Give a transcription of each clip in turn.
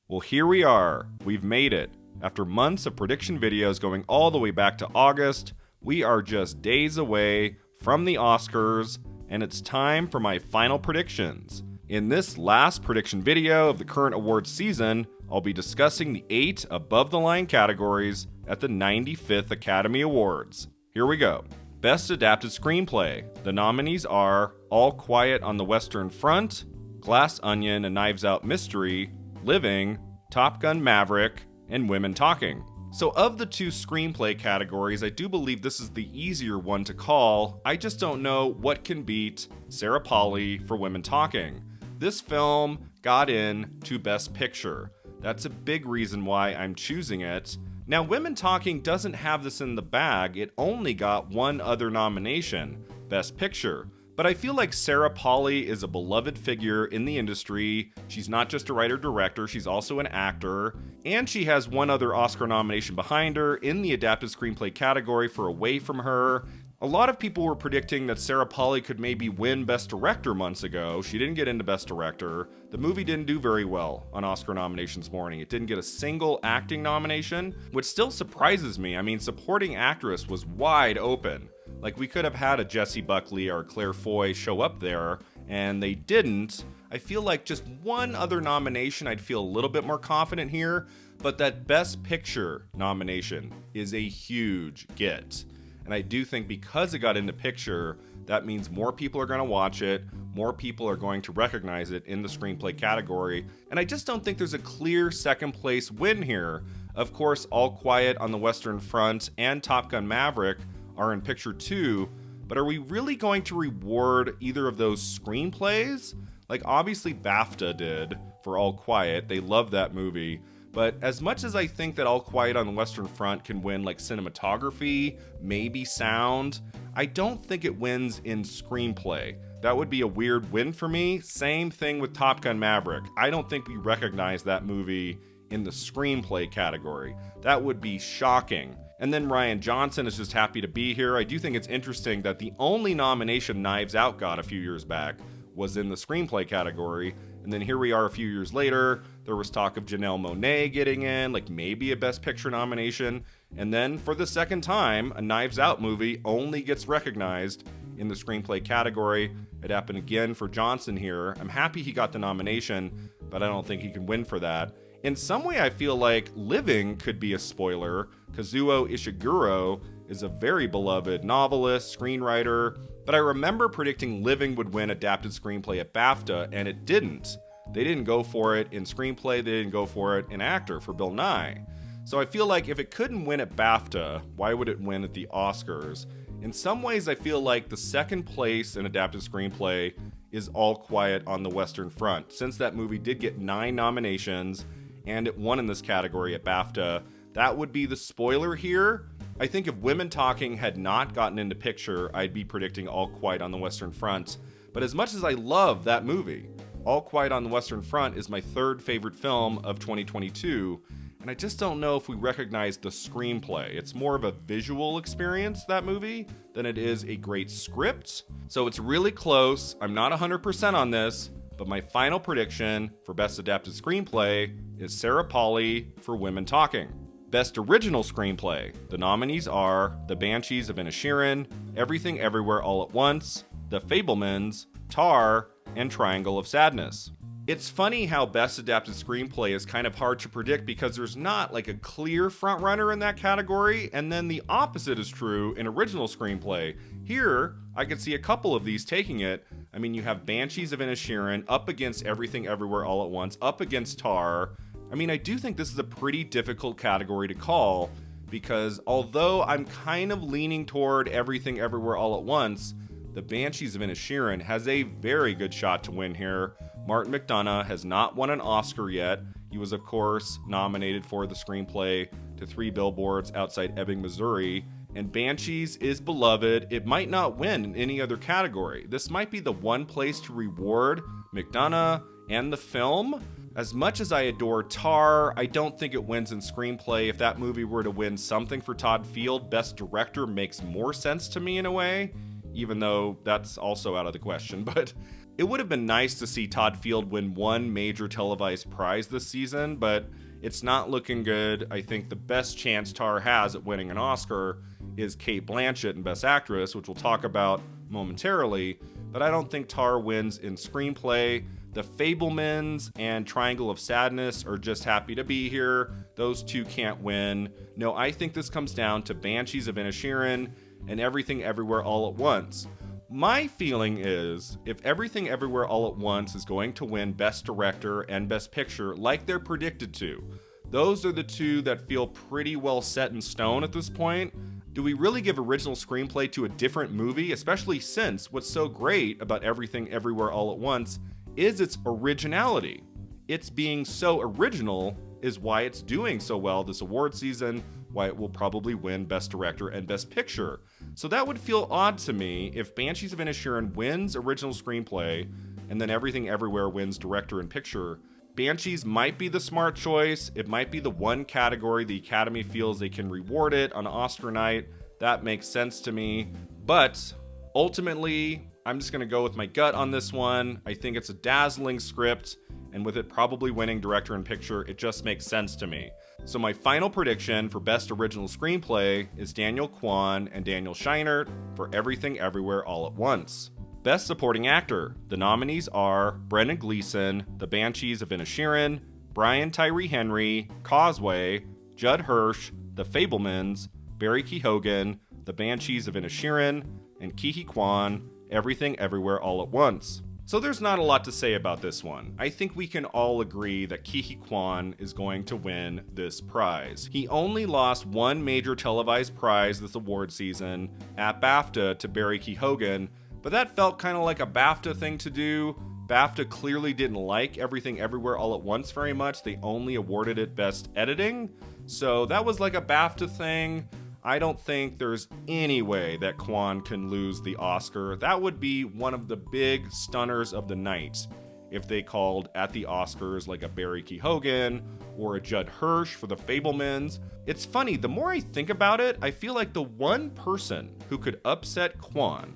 Well, here we are. We've made it. After months of prediction videos going all the way back to August, we are just days away from the Oscars, and it's time for my final predictions. In this last prediction video of the current awards season, I'll be discussing the 8 above-the-line categories at the 95th Academy Awards. Here we go. Best Adapted Screenplay. The nominees are All Quiet on the Western Front, Glass Onion: A Knives Out Mystery, Living, Top Gun: Maverick, and Women Talking. So of the 2 screenplay categories, I do believe this is the easier one to call. I just don't know what can beat Sarah Polley for Women Talking. This film got in to Best Picture. That's a big reason why I'm choosing it. Now, Women Talking doesn't have this in the bag. It only got one other nomination, Best Picture. But I feel like Sarah Polley is a beloved figure in the industry. She's not just a writer-director, she's also an actor. And she has one other Oscar nomination behind her in the Adapted Screenplay category for Away From Her. A lot of people were predicting that Sarah Polley could maybe win Best Director months ago. She didn't get into Best Director. The movie didn't do very well on Oscar nominations morning. It didn't get a single acting nomination, which still surprises me. I mean, supporting actress was wide open. Like, we could have had a Jessie Buckley or Claire Foy show up there, and they didn't. I feel like just one other nomination, I'd feel a little bit more confident here, but that Best Picture nomination is a huge get. And I do think because it got into picture, that means more people are going to watch it, more people are going to recognize it in the screenplay category, and I just don't think there's a clear second place win here. Of course, All Quiet on the Western Front and Top Gun: Maverick are in picture too, but are we really going to reward either of those screenplays? Like, obviously BAFTA did for All Quiet, they love that movie. But as much as I think that All Quiet on the Western Front can win like cinematography, maybe sound, I don't think it wins in screenplay. That would be a weird win for me. Same thing with Top Gun: Maverick. I don't think we recognize that movie in the screenplay category. That would be shocking. And then Rian Johnson is just happy to be here. I do think it's interesting that the only nomination Knives Out got a few years back was in the screenplay category. And then here we are a few years later, there was talk of Janelle Monáe getting in, like maybe a Best Picture nomination. And then for the second time, a Knives Out movie only gets recognized in the screenplay category. It happened again for Johnson here. I'm happy he got the nomination, but I don't think he can win for that. In some way, I feel like Living could be a spoiler. Kazuo Ishiguro is a very beloved novelist, screenwriter, but I remember predicting Living would win Adapted Screenplay at BAFTA, and it didn't. They didn't go for it in screenplay, they didn't go for it in actor for Bill Nye. So I feel like if it couldn't win at BAFTA, why would it win at the Oscars? In some ways, I feel like the second place in Adapted Screenplay is All Quiet on the Western Front. Since that movie did get 9 nominations, and it won in this category at BAFTA, that would be the spoiler here. I think if Women Talking had not gotten into picture, I'd be predicting All Quiet on the Western Front. But as much as I love that movie, All Quiet on the Western Front is my 3rd favorite film of 2022, and I just don't know if we recognize the screenplay. It's more of a visual experience, that movie, than it is a great script. So it's really close. I'm not 100% on this, but my final prediction for Best Adapted Screenplay is Sarah Polley for Women Talking. Best Original Screenplay. The nominees are The Banshees of Inisherin, Everything Everywhere All at Once, The Fabelmans, Tar, and Triangle of Sadness. It's funny how Best Adapted Screenplay is kind of hard to predict because there's not like a clear frontrunner in that category, and then the opposite is true in Original Screenplay. Here, I could see a couple of these taking it. I mean, you have Banshees of Inisherin up against Everything Everywhere All at Once, up against Tar. I mean, I do think this is a pretty difficult category to call because although I'm kind of leaning toward Everything Everywhere All at Once, the Banshees of Inisherin has a very good shot to win here. Martin McDonagh has not won an Oscar yet. He was, of course, nominated for the screenplay to 3 Billboards Outside Ebbing, Missouri. And Banshees is beloved. It might not win in any other category. This might be the one place to reward McDonagh and the film. As much as I adore Tar, I don't think it wins in screenplay. If that movie were to win something for Todd Field, Best Director makes more sense to me in a way, even though that's also out of the question. But It would have been nice to see Todd Field win one major televised prize this season, but it's not looking good. I think the best chance Tar has at winning an Oscar is Cate Blanchett in Best Actress, which we'll talk about momentarily, but I don't think Tar wins in Screenplay. The Fabelmans and Triangle of Sadness are just happy to be here. Those two can't win. No, I think this comes down to Banshees of Inisherin and Everything Everywhere All at Once. My feeling is, if Everything Everywhere All at Once is going to win Best Director and Best Picture like they're predicted to, those are the two that feel pretty well set in stone at this point. Do we really give original screenplay to a different movie, especially since what's so great about Everything Everywhere All at Once is its originality? It's being so original is why it's doing so well this award season, why it will probably win Best Director and Best Picture. So that would feel odd to me if Banshees of Inisherin wins Original Screenplay and then Everything Everywhere wins Director and Picture. Banshees might be the smart choice. It might be the one category the Academy feels they can reward it on Oscar night. That makes sense to me. But ultimately, I'm just going to go with my gut on this one. I think it's a dazzling script, and with it probably winning Director and Picture, it just makes sense to me. So my final prediction for Best Original Screenplay is Daniel Kwan and Daniel Scheinert for Everything Everywhere All at Once. Best Supporting Actor. The nominees are Brendan Gleeson, The Banshees of Inisherin, Brian Tyree Henry, Causeway, Judd Hirsch, The Fabelmans, Barry Keoghan, The Banshees of Inisherin, and Ke Huy Quan, Everything Everywhere All at Once. So there's not a lot to say about this one. I think we can all agree that Ke Huy Quan is going to win this prize. He only lost one major televised prize this award season at BAFTA to Barry Keoghan, but that felt kind of like a BAFTA thing to do. BAFTA clearly didn't like Everything Everywhere All at Once very much. They only awarded it Best Editing. So that was like a BAFTA thing. I don't think there's any way that Kwan can lose the Oscar. That would be one of the big stunners of the night if they called at the Oscars like a Barry Keoghan or a Judd Hirsch for The Fabelmans. It's funny, the more I think about it, I feel like the one person who could upset Kwan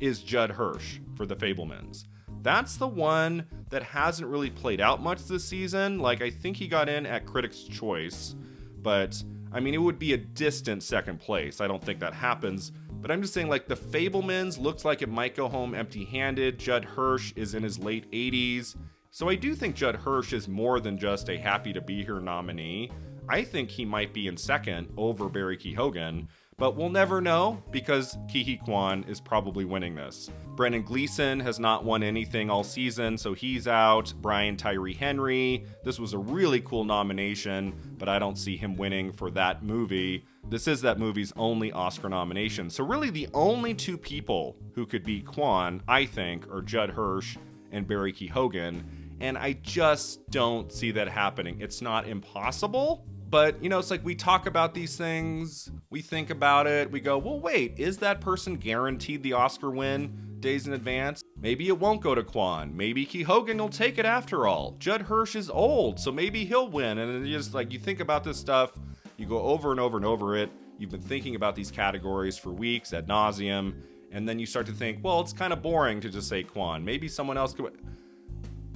is Judd Hirsch for The Fabelmans. That's the one that hasn't really played out much this season. Like, I think he got in at Critics' Choice, but I mean, it would be a distant second place. I don't think that happens. But I'm just saying, like, The Fabelmans looks like it might go home empty-handed. Judd Hirsch is in his late 80s. So I do think Judd Hirsch is more than just a happy to be here nominee. I think he might be in second over Barry Keoghan. But we'll never know because Ke Huy Quan is probably winning this. Brendan Gleeson has not won anything all season, so he's out. Brian Tyree Henry, this was a really cool nomination, but I don't see him winning for that movie. This is that movie's only Oscar nomination. So really the only two people who could beat Quan, I think, are Judd Hirsch and Barry Keoghan, and I just don't see that happening. It's not impossible. But, you know, it's like we talk about these things, we think about it, we go, well, wait, is that person guaranteed the Oscar win days in advance? Maybe it won't go to Kwan. Maybe Keoghan will take it after all. Judd Hirsch is old, so maybe he'll win. And then you just like, you think about this stuff, you go over and over and over it. You've been thinking about these categories for weeks ad nauseum, and then you start to think, well, it's kind of boring to just say Kwan. Maybe someone else could.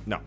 No.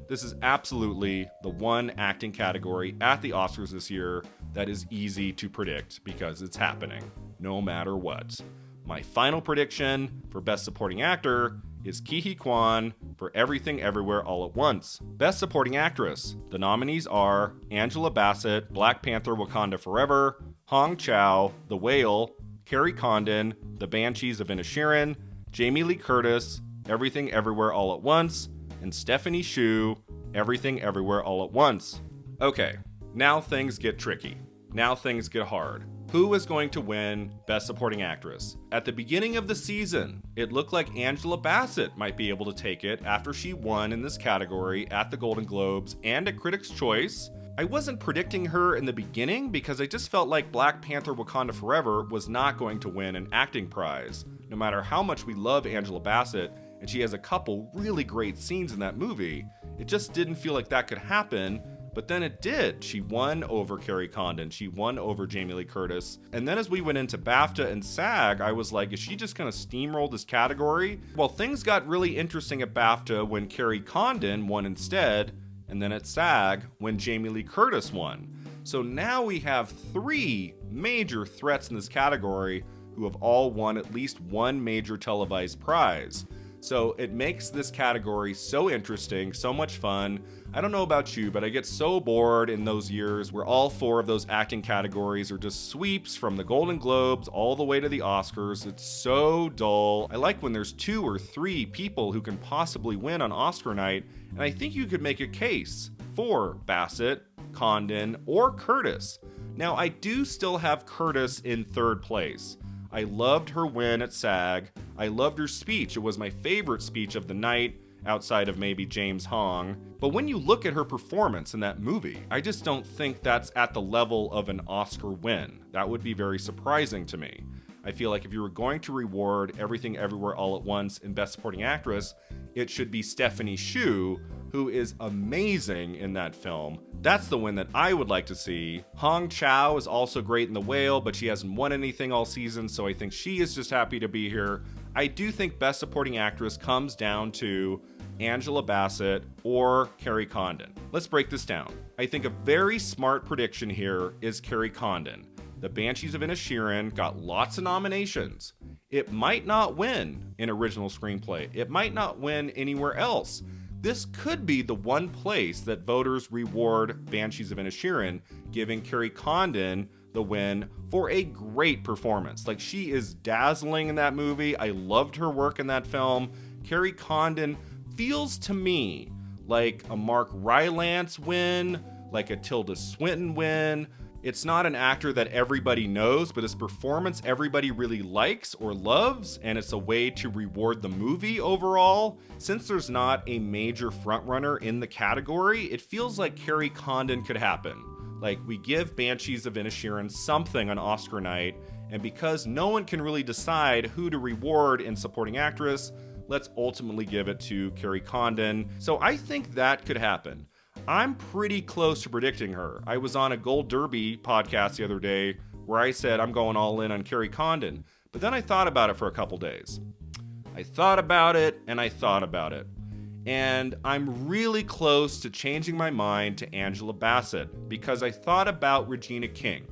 This is absolutely the one acting category at the Oscars this year that is easy to predict because it's happening, no matter what. My final prediction for Best Supporting Actor is Ke Huy Quan for Everything Everywhere All at Once. Best Supporting Actress. The nominees are Angela Bassett, Black Panther Wakanda Forever, Hong Chow, The Whale, Carrie Condon, The Banshees of Inisherin, Jamie Lee Curtis, Everything Everywhere All at Once, and Stephanie Hsu, Everything Everywhere All at Once. Okay, now things get tricky. Now things get hard. Who is going to win Best Supporting Actress? At the beginning of the season, it looked like Angela Bassett might be able to take it after she won in this category at the Golden Globes and at Critics' Choice. I wasn't predicting her in the beginning because I just felt like Black Panther Wakanda Forever was not going to win an acting prize. No matter how much we love Angela Bassett, and she has a couple really great scenes in that movie, it just didn't feel like that could happen But then it did. She won over Carrie Condon. She won over Jamie Lee Curtis. And then as we went into BAFTA and SAG, I was like, is she just going to steamroll this category? Well, things got really interesting at BAFTA when Carrie Condon won instead, and then at SAG when Jamie Lee Curtis won. So now we have 3 major threats in this category who have all won at least one major televised prize. So it makes this category so interesting, so much fun. I don't know about you, but I get so bored in those years where all 4 of those acting categories are just sweeps from the Golden Globes all the way to the Oscars. It's so dull. I like when there's 2 or 3 people who can possibly win on Oscar night, and I think you could make a case for Bassett, Condon, or Curtis. Now, I do still have Curtis in 3rd place. I loved her win at SAG. I loved her speech. It was my favorite speech of the night, outside of maybe James Hong. But when you look at her performance in that movie, I just don't think that's at the level of an Oscar win. That would be very surprising to me. I feel like if you were going to reward Everything Everywhere All at Once in Best Supporting Actress, it should be Stephanie Hsu, who is amazing in that film. That's the win that I would like to see. Hong Chow is also great in The Whale, but she hasn't won anything all season, so I think she is just happy to be here. I do think Best Supporting Actress comes down to Angela Bassett or Carrie Condon. Let's break this down. I think a very smart prediction here is Carrie Condon. The Banshees of Inisherin got lots of nominations. It might not win in original screenplay. It might not win anywhere else. This could be the one place that voters reward Banshees of Inisherin, giving Carrie Condon the win for a great performance. Like, she is dazzling in that movie. I loved her work in that film. Carrie Condon feels to me like a Mark Rylance win, like a Tilda Swinton win. It's not an actor that everybody knows, but his performance everybody really likes or loves, and it's a way to reward the movie overall. Since there's not a major frontrunner in the category, it feels like Carrie Condon could happen. Like, we give Banshees of Inisherin something on Oscar night, and because no one can really decide who to reward in supporting actress, let's ultimately give it to Carrie Condon. So I think that could happen. I'm pretty close to predicting her. I was on a Gold Derby podcast the other day where I said I'm going all in on Carrie Condon, but then I thought about it for a couple days. I thought about it, and I thought about it. And I'm really close to changing my mind to Angela Bassett because I thought about Regina King.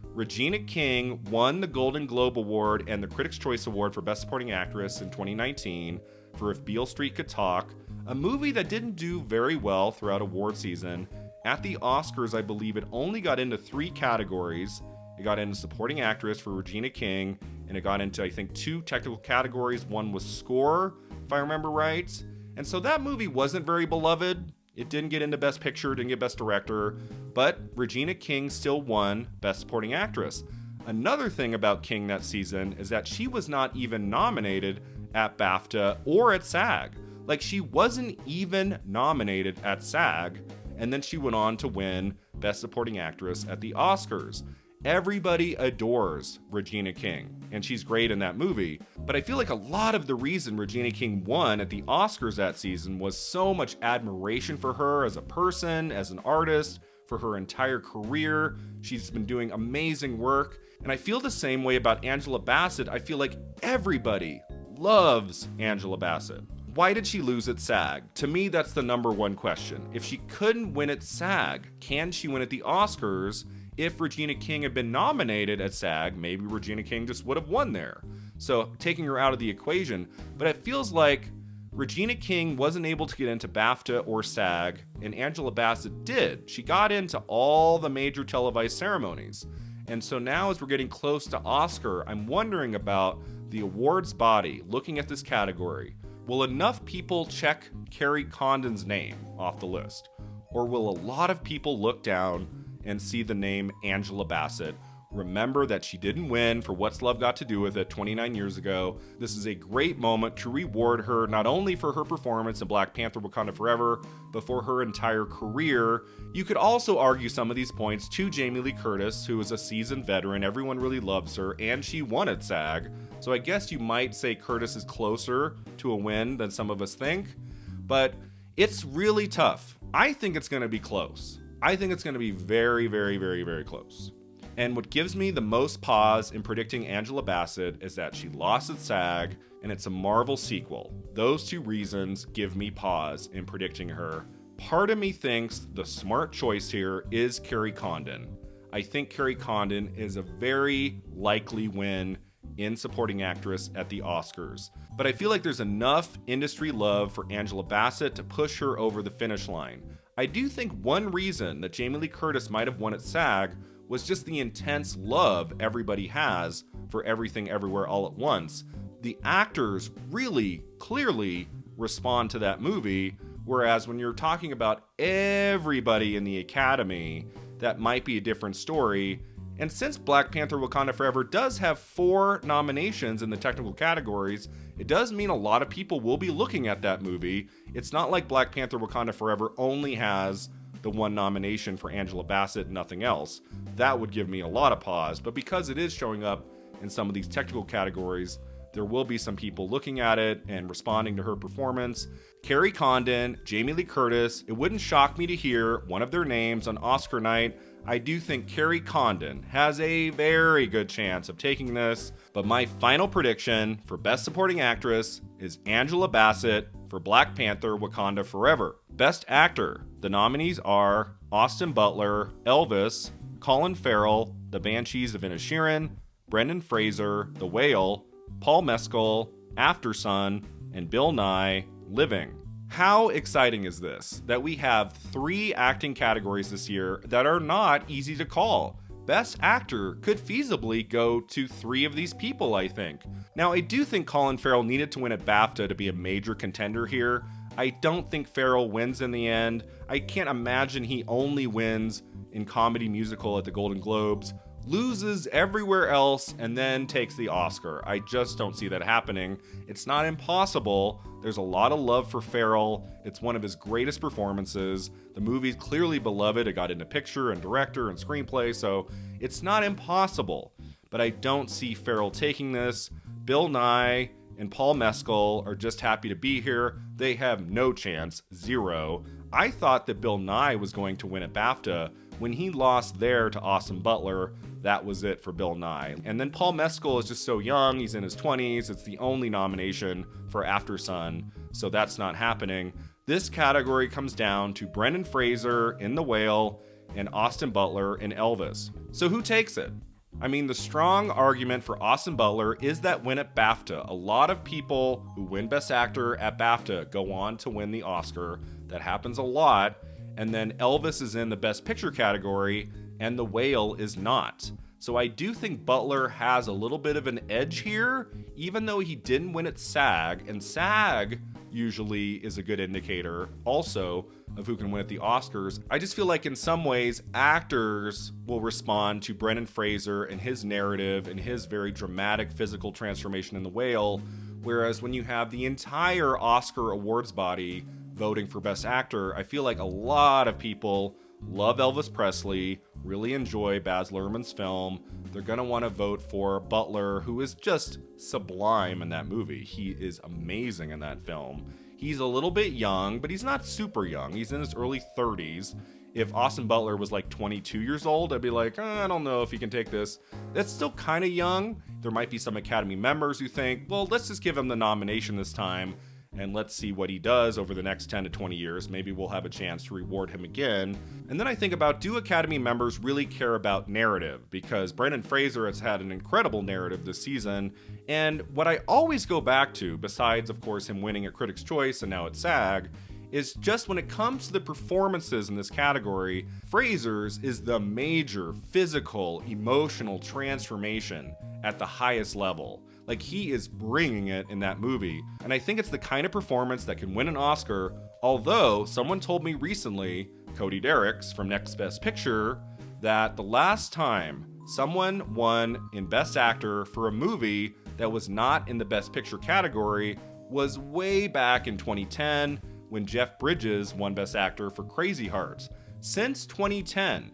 Regina King won the Golden Globe Award and the Critics' Choice Award for Best Supporting Actress in 2019 for If Beale Street Could Talk, a movie that didn't do very well throughout award season. At the Oscars, I believe it only got into 3 categories. It got into Supporting Actress for Regina King, and it got into, I think, 2 technical categories. One was Score, if I remember right. And so that movie wasn't very beloved. It didn't get into Best Picture, didn't get Best Director, but Regina King still won Best Supporting Actress. Another thing about King that season is that she was not even nominated at BAFTA or at SAG. Like, she wasn't even nominated at SAG, and then she went on to win Best Supporting Actress at the Oscars. Everybody adores Regina King, and she's great in that movie, but I feel like a lot of the reason Regina King won at the Oscars that season was so much admiration for her as a person, as an artist, for her entire career. She's been doing amazing work, and I feel the same way about Angela Bassett. I feel like everybody loves Angela Bassett. Why did she lose at SAG? To me, that's the number one question. If she couldn't win at SAG, can she win at the Oscars? If Regina King had been nominated at SAG, maybe Regina King just would have won there. So taking her out of the equation, but it feels like Regina King wasn't able to get into BAFTA or SAG, and Angela Bassett did. She got into all the major televised ceremonies. And so now as we're getting close to Oscar, I'm wondering about the awards body looking at this category. Will enough people check Carrie Condon's name off the list? Or will a lot of people look down and see the name Angela Bassett, remember that she didn't win for What's Love Got to Do With It 29 years ago? This is a great moment to reward her, not only for her performance in Black Panther Wakanda Forever, but for her entire career. You could also argue some of these points to Jamie Lee Curtis, who is a seasoned veteran. Everyone really loves her, and she won at SAG. So I guess you might say Curtis is closer to a win than some of us think, but it's really tough. I think it's going to be close. I think it's going to be very, very, very, very close. And what gives me the most pause in predicting Angela Bassett is that she lost at SAG and it's a Marvel sequel. Those two reasons give me pause in predicting her. Part of me thinks the smart choice here is Carrie Condon. I think Carrie Condon is a very likely win in supporting actress at the Oscars. But I feel like there's enough industry love for Angela Bassett to push her over the finish line. I do think one reason that Jamie Lee Curtis might have won at SAG was just the intense love everybody has for Everything Everywhere All at Once. The actors really clearly respond to that movie, whereas when you're talking about everybody in the Academy, that might be a different story. And since Black Panther Wakanda Forever does have 4 nominations in the technical categories, it does mean a lot of people will be looking at that movie. It's not like Black Panther Wakanda Forever only has the 1 nomination for Angela Bassett and nothing else. That would give me a lot of pause, but because it is showing up in some of these technical categories, there will be some people looking at it and responding to her performance. Carrie Condon, Jamie Lee Curtis, it wouldn't shock me to hear one of their names on Oscar night. I do think Carrie Condon has a very good chance of taking this, but my final prediction for Best Supporting Actress is Angela Bassett for Black Panther Wakanda Forever. Best Actor, the nominees are Austin Butler, Elvis, Colin Farrell, The Banshees of Inisherin, Brendan Fraser, The Whale, Paul Mescal, Aftersun, and Bill Nye, Living. How exciting is this that we have 3 acting categories this year that are not easy to call? Best Actor could feasibly go to 3 of these people, I think. Now, I do think Colin Farrell needed to win at BAFTA to be a major contender here. I don't think Farrell wins in the end. I can't imagine he only wins in comedy musical at the Golden Globes, loses everywhere else, and then takes the Oscar. I just don't see that happening. It's not impossible. There's a lot of love for Farrell. It's one of his greatest performances. The movie's clearly beloved. It got into picture and director and screenplay, so it's not impossible. But I don't see Farrell taking this. Bill Nye and Paul Mescal are just happy to be here. They have no chance, 0. I thought that Bill Nye was going to win at BAFTA. When he lost there to Austin Butler, that was it for Bill Nye. And then Paul Mescal is just so young. He's in his 20s. It's the only nomination for Aftersun, so that's not happening. This category comes down to Brendan Fraser in The Whale and Austin Butler in Elvis. So who takes it? I mean, the strong argument for Austin Butler is that win at BAFTA. A lot of people who win Best Actor at BAFTA go on to win the Oscar. That happens a lot. And then Elvis is in the Best Picture category, and The Whale is not. So I do think Butler has a little bit of an edge here, even though he didn't win at SAG, and SAG usually is a good indicator also of who can win at the Oscars. I just feel like in some ways, actors will respond to Brendan Fraser and his narrative and his very dramatic physical transformation in The Whale, whereas when you have the entire Oscar awards body voting for Best Actor, I feel like a lot of people love Elvis Presley, really enjoy Baz Luhrmann's film. They're going to want to vote for Butler, who is just sublime in that movie. He is amazing in that film. He's a little bit young, but he's not super young. He's in his early 30s. If Austin Butler was like 22 years old, I'd be like, I don't know if he can take this. That's still kind of young. There might be some Academy members who think, well, let's just give him the nomination this time, and let's see what he does over the next 10 to 20 years. Maybe we'll have a chance to reward him again. And then I think about, do Academy members really care about narrative? Because Brendan Fraser has had an incredible narrative this season. And what I always go back to, besides, of course, him winning at Critics' Choice and now at SAG, is just when it comes to the performances in this category, Fraser's is the major physical, emotional transformation at the highest level. Like, he is bringing it in that movie. And I think it's the kind of performance that can win an Oscar, although someone told me recently, Cody Derricks from Next Best Picture, that the last time someone won in Best Actor for a movie that was not in the Best Picture category was way back in 2010 when Jeff Bridges won Best Actor for Crazy Heart. Since 2010,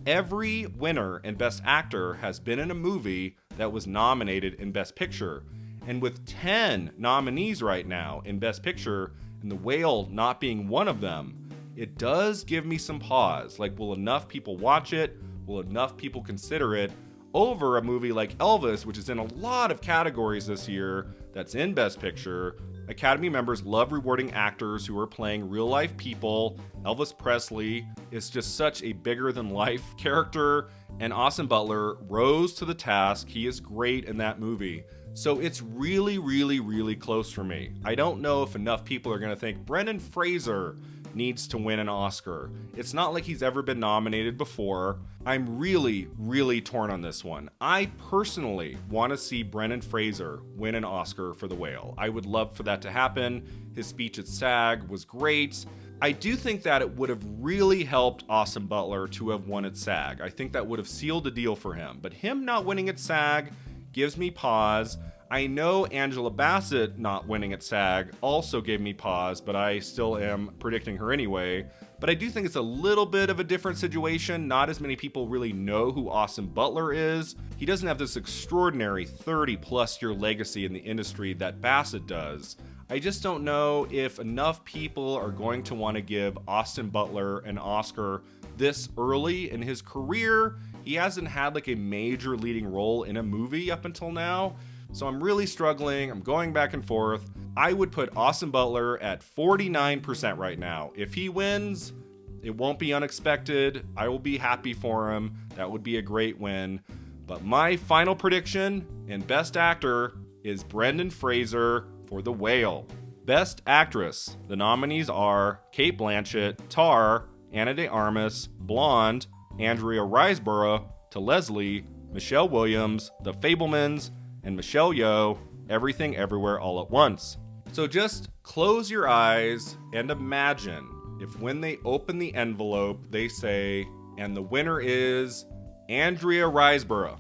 every winner in Best Actor has been in a movie that was nominated in Best Picture. And with 10 nominees right now in Best Picture, and The Whale not being one of them, it does give me some pause. Like, will enough people watch it? Will enough people consider it over a movie like Elvis, which is in a lot of categories this year, that's in Best Picture? Academy members love rewarding actors who are playing real-life people. Elvis Presley is just such a bigger-than-life character, and Austin Butler rose to the task. He is great in that movie. So it's really, really, really close for me. I don't know if enough people are going to think Brendan Fraser needs to win an Oscar. It's not like he's ever been nominated before. I'm really, really torn on this one. I personally want to see Brendan Fraser win an Oscar for The Whale. I would love for that to happen. His speech at SAG was great. I do think that it would have really helped Austin Butler to have won at SAG. I think that would have sealed the deal for him. But him not winning at SAG gives me pause. I know Angela Bassett not winning at SAG also gave me pause, but I still am predicting her anyway. But I do think it's a little bit of a different situation. Not as many people really know who Austin Butler is. He doesn't have this extraordinary 30-plus year legacy in the industry that Bassett does. I just don't know if enough people are going to want to give Austin Butler an Oscar this early in his career. He hasn't had like a major leading role in a movie up until now. So I'm really struggling. I'm going back and forth. I would put Austin Butler at 49% right now. If he wins, it won't be unexpected. I will be happy for him. That would be a great win. But my final prediction in Best Actor is Brendan Fraser for The Whale. Best Actress. The nominees are Cate Blanchett, Tar, Ana de Armas, Blonde, Andrea Riseborough, To Leslie, Michelle Williams, The Fabelmans, and Michelle Yeoh, Everything Everywhere All at Once. So just close your eyes and imagine if when they open the envelope, they say, and the winner is Andrea Riseborough.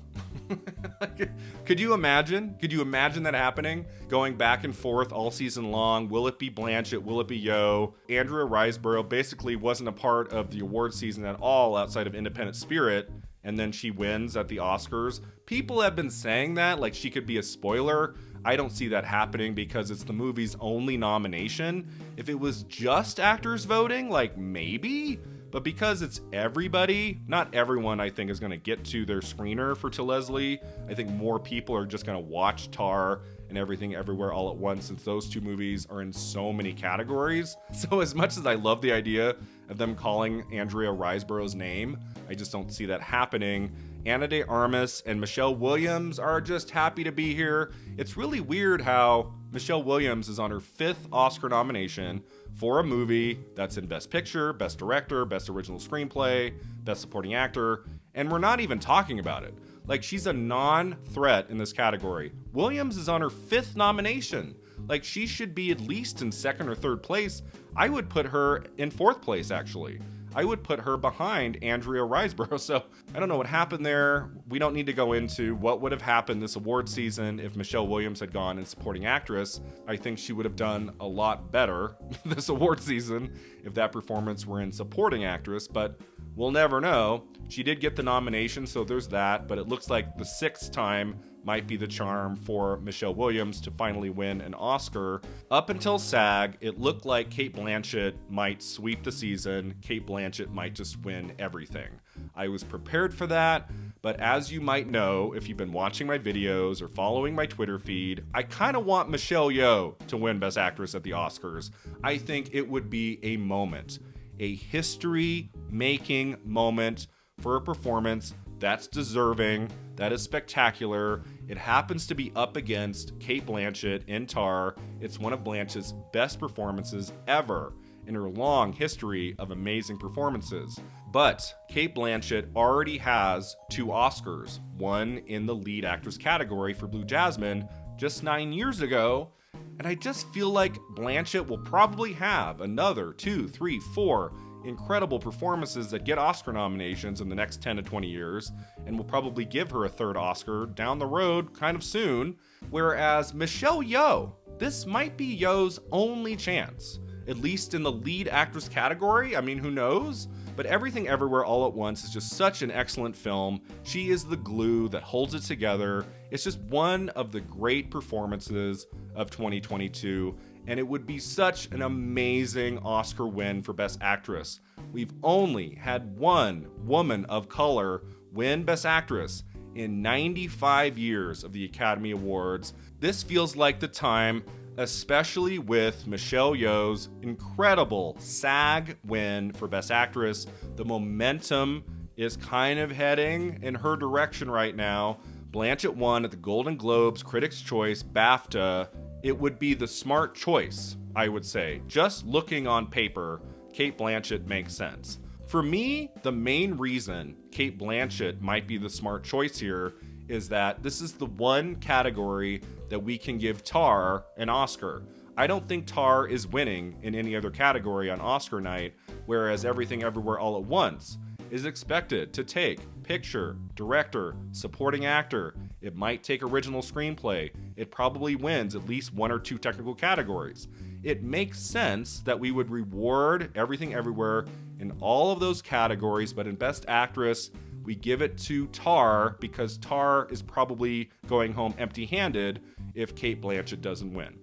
Could you imagine? Could you imagine that happening? Going back and forth all season long. Will it be Blanchett? Will it be Yeoh? Andrea Riseborough basically wasn't a part of the award season at all outside of Independent Spirit. And then she wins at the Oscars. People have been saying that, like she could be a spoiler. I don't see that happening because it's the movie's only nomination. If it was just actors voting, like maybe. But because it's everybody, not everyone I think is going to get to their screener for To Leslie. I think more people are just going to watch Tar and Everything Everywhere All at Once, since those two movies are in so many categories. So as much as I love the idea of them calling Andrea Riseborough's name, I just don't see that happening. Ana de Armas and Michelle Williams are just happy to be here. It's really weird how Michelle Williams is on her 5th Oscar nomination for a movie that's in Best Picture, Best Director, Best Original Screenplay, Best Supporting Actor, and we're not even talking about it. Like, she's a non-threat in this category. Williams is on her 5th nomination. Like, she should be at least in 2nd or 3rd place. I would put her in 4th place, actually. I would put her behind Andrea Riseborough. So I don't know what happened there. We don't need to go into what would have happened this award season if Michelle Williams had gone in Supporting Actress. I think she would have done a lot better this award season if that performance were in Supporting Actress, but we'll never know. She did get the nomination, so there's that, but it looks like the 6th time might be the charm for Michelle Williams to finally win an Oscar. Up until SAG, it looked like Cate Blanchett might sweep the season. Cate Blanchett might just win everything. I was prepared for that, but as you might know, if you've been watching my videos or following my Twitter feed, I kind of want Michelle Yeoh to win Best Actress at the Oscars. I think it would be a moment, a history-making moment for a performance that's deserving, that is spectacular. It happens to be up against Cate Blanchett in Tar. It's one of Blanchett's best performances ever in her long history of amazing performances. But Cate Blanchett already has 2 Oscars, one in the lead actress category for Blue Jasmine just 9 years ago. And I just feel like Blanchett will probably have another 2, 3, 4 incredible performances that get Oscar nominations in the next 10 to 20 years, and will probably give her a 3rd Oscar down the road kind of soon. Whereas Michelle Yeoh, this might be Yeoh's only chance, at least in the lead actress category. I mean, who knows? But Everything Everywhere All at Once is just such an excellent film. She is the glue that holds it together. It's just one of the great performances of 2022. and it would be such an amazing Oscar win for Best Actress. We've only had one woman of color win Best Actress in 95 years of the Academy Awards. This feels like the time, especially with Michelle Yeoh's incredible SAG win for Best Actress. The momentum is kind of heading in her direction right now. Blanchett won at the Golden Globes, Critics' Choice, BAFTA. It would be the smart choice, I would say. Just looking on paper, Cate Blanchett makes sense. For me, the main reason Cate Blanchett might be the smart choice here is that this is the one category that we can give Tar an Oscar. I don't think Tar is winning in any other category on Oscar night, whereas Everything Everywhere All at Once is expected to take picture, director, supporting actor. It might take original screenplay. It probably wins at least one or two technical categories. It makes sense that we would reward Everything Everywhere in all of those categories, but in Best Actress, we give it to Tar because Tar is probably going home empty-handed if Cate Blanchett doesn't win.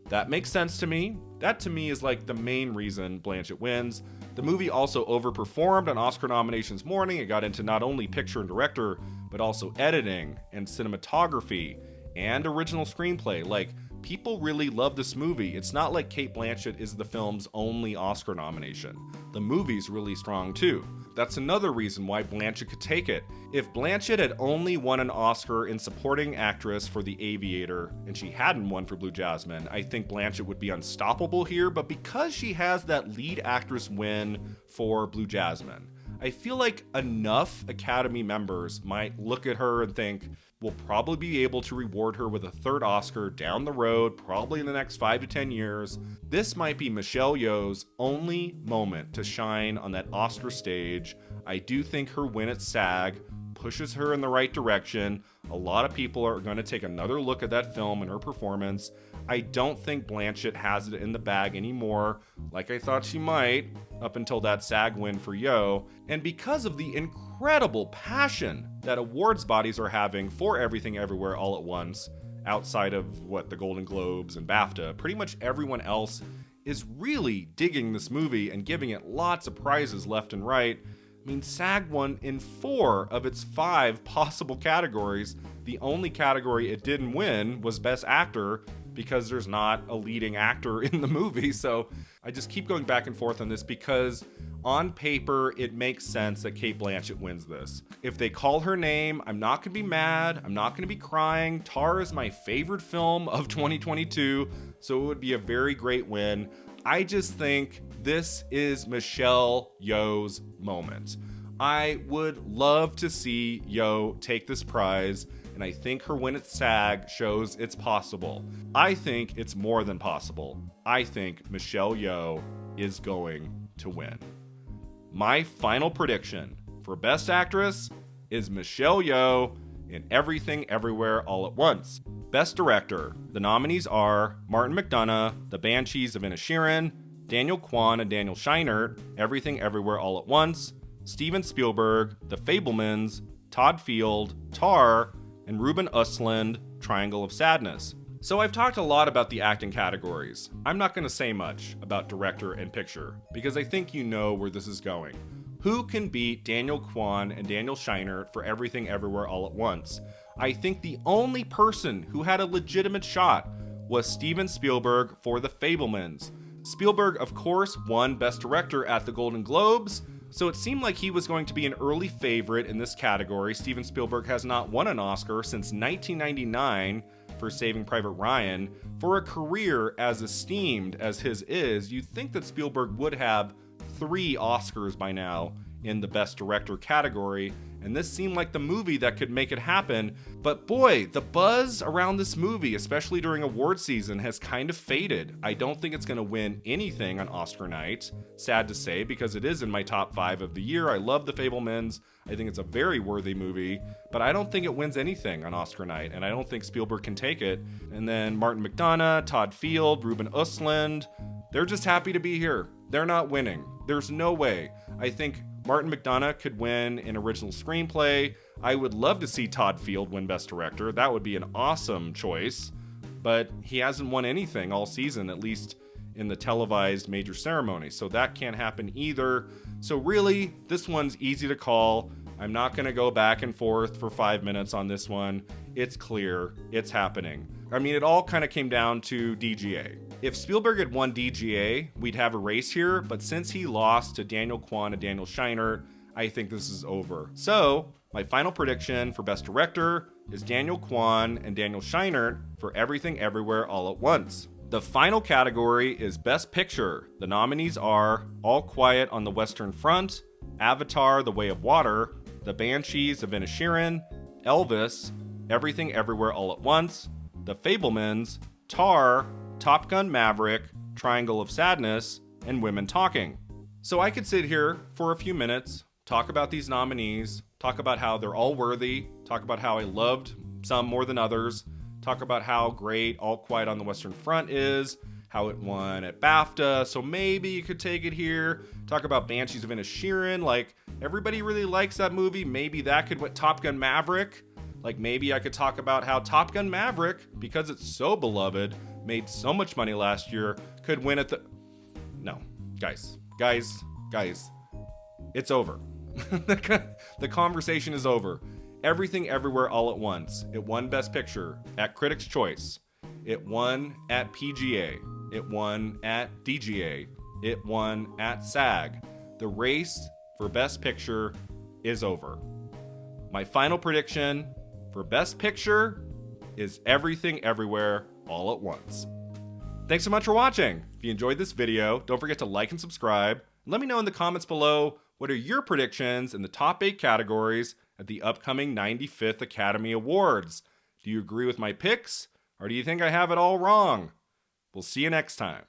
That makes sense to me. That to me is like the main reason Blanchett wins. The movie also overperformed on Oscar nominations morning. It got into not only picture and director, but also editing and cinematography and original screenplay. Like, people really love this movie. It's not like Cate Blanchett is the film's only Oscar nomination. The movie's really strong too. That's another reason why Blanchett could take it. If Blanchett had only won an Oscar in supporting actress for The Aviator and she hadn't won for Blue Jasmine, I think Blanchett would be unstoppable here, but because she has that lead actress win for Blue Jasmine, I feel like enough Academy members might look at her and think, we'll probably be able to reward her with a third Oscar down the road, probably in the next 5 to 10 years. This might be Michelle Yeoh's only moment to shine on that Oscar stage. I do think her win at SAG pushes her in the right direction. A lot of people are going to take another look at that film and her performance. I don't think Blanchett has it in the bag anymore, like I thought she might, up until that SAG win for Yeoh. And because of the incredible passion that awards bodies are having for Everything Everywhere All at Once, outside of the Golden Globes and BAFTA, pretty much everyone else is really digging this movie and giving it lots of prizes left and right. I mean, SAG won in 4 of its 5 possible categories. The only category it didn't win was Best Actor, because there's not a leading actor in the movie. So I just keep going back and forth on this because on paper, it makes sense that Cate Blanchett wins this. If they call her name, I'm not going to be mad. I'm not going to be crying. Tar is my favorite film of 2022, so it would be a very great win. I just think this is Michelle Yeoh's moment. I would love to see Yeoh take this prize, and I think her win at SAG shows it's possible. I think it's more than possible. I think Michelle Yeoh is going to win. My final prediction for Best Actress is Michelle Yeoh in Everything Everywhere All at Once. Best Director, the nominees are Martin McDonagh, The Banshees of Inisherin, Daniel Kwan and Daniel Scheinert, Everything Everywhere All at Once, Steven Spielberg, The Fabelmans, Todd Field, Tar, and Ruben Östlund, Triangle of Sadness. So I've talked a lot about the acting categories. I'm not going to say much about director and picture, because I think you know where this is going. Who can beat Daniel Kwan and Daniel Scheinert for Everything Everywhere All at Once? I think the only person who had a legitimate shot was Steven Spielberg for The Fabelmans. Spielberg, of course, won Best Director at the Golden Globes, so it seemed like he was going to be an early favorite in this category. Steven Spielberg has not won an Oscar since 1999 for Saving Private Ryan. For a career as esteemed as his is, you'd think that Spielberg would have 3 Oscars by now in the Best Director category, and this seemed like the movie that could make it happen. But boy, the buzz around this movie, especially during award season, has kind of faded. I don't think it's going to win anything on Oscar night, sad to say, because it is in my top 5 of the year. I love The Fabelmans. I think it's a very worthy movie, but I don't think it wins anything on Oscar night, and I don't think Spielberg can take it. And then Martin McDonagh, Todd Field, Ruben Östlund, they're just happy to be here. They're not winning. There's no way. I think Martin McDonagh could win in original screenplay. I would love to see Todd Field win Best Director. That would be an awesome choice. but he hasn't won anything all season, at least in the televised major ceremony. So that can't happen either. So really, this one's easy to call. I'm not going to go back and forth for 5 minutes on this one. It's clear. It's happening. I mean, it all kind of came down to DGA. If Spielberg had won DGA, we'd have a race here, but since he lost to Daniel Kwan and Daniel Scheinert, I think this is over. So, my final prediction for Best Director is Daniel Kwan and Daniel Scheinert for Everything Everywhere All at Once. The final category is Best Picture. The nominees are All Quiet on the Western Front, Avatar: The Way of Water, The Banshees of Inisherin, Elvis, Everything Everywhere All at Once, The Fabelmans, Tar, Top Gun Maverick, Triangle of Sadness, and Women Talking. So I could sit here for a few minutes, talk about these nominees, talk about how they're all worthy, talk about how I loved some more than others, talk about how great All Quiet on the Western Front is, how it won at BAFTA, so maybe you could take it here. Talk about Banshees of Inisherin, like everybody really likes that movie, maybe that could win. Top Gun Maverick, like maybe I could talk about how Top Gun Maverick, because it's so beloved, made so much money last year, could win at the... No, guys, it's over. The conversation is over. Everything Everywhere All at Once. It won Best Picture at Critics' Choice. It won at PGA. It won at DGA. It won at SAG. The race for Best Picture is over. My final prediction for Best Picture is Everything Everywhere All at Once. Thanks so much for watching. If you enjoyed this video, don't forget to like and subscribe. And let me know in the comments below, what are your predictions in the top 8 categories at the upcoming 95th Academy Awards? Do you agree with my picks, or do you think I have it all wrong? We'll see you next time.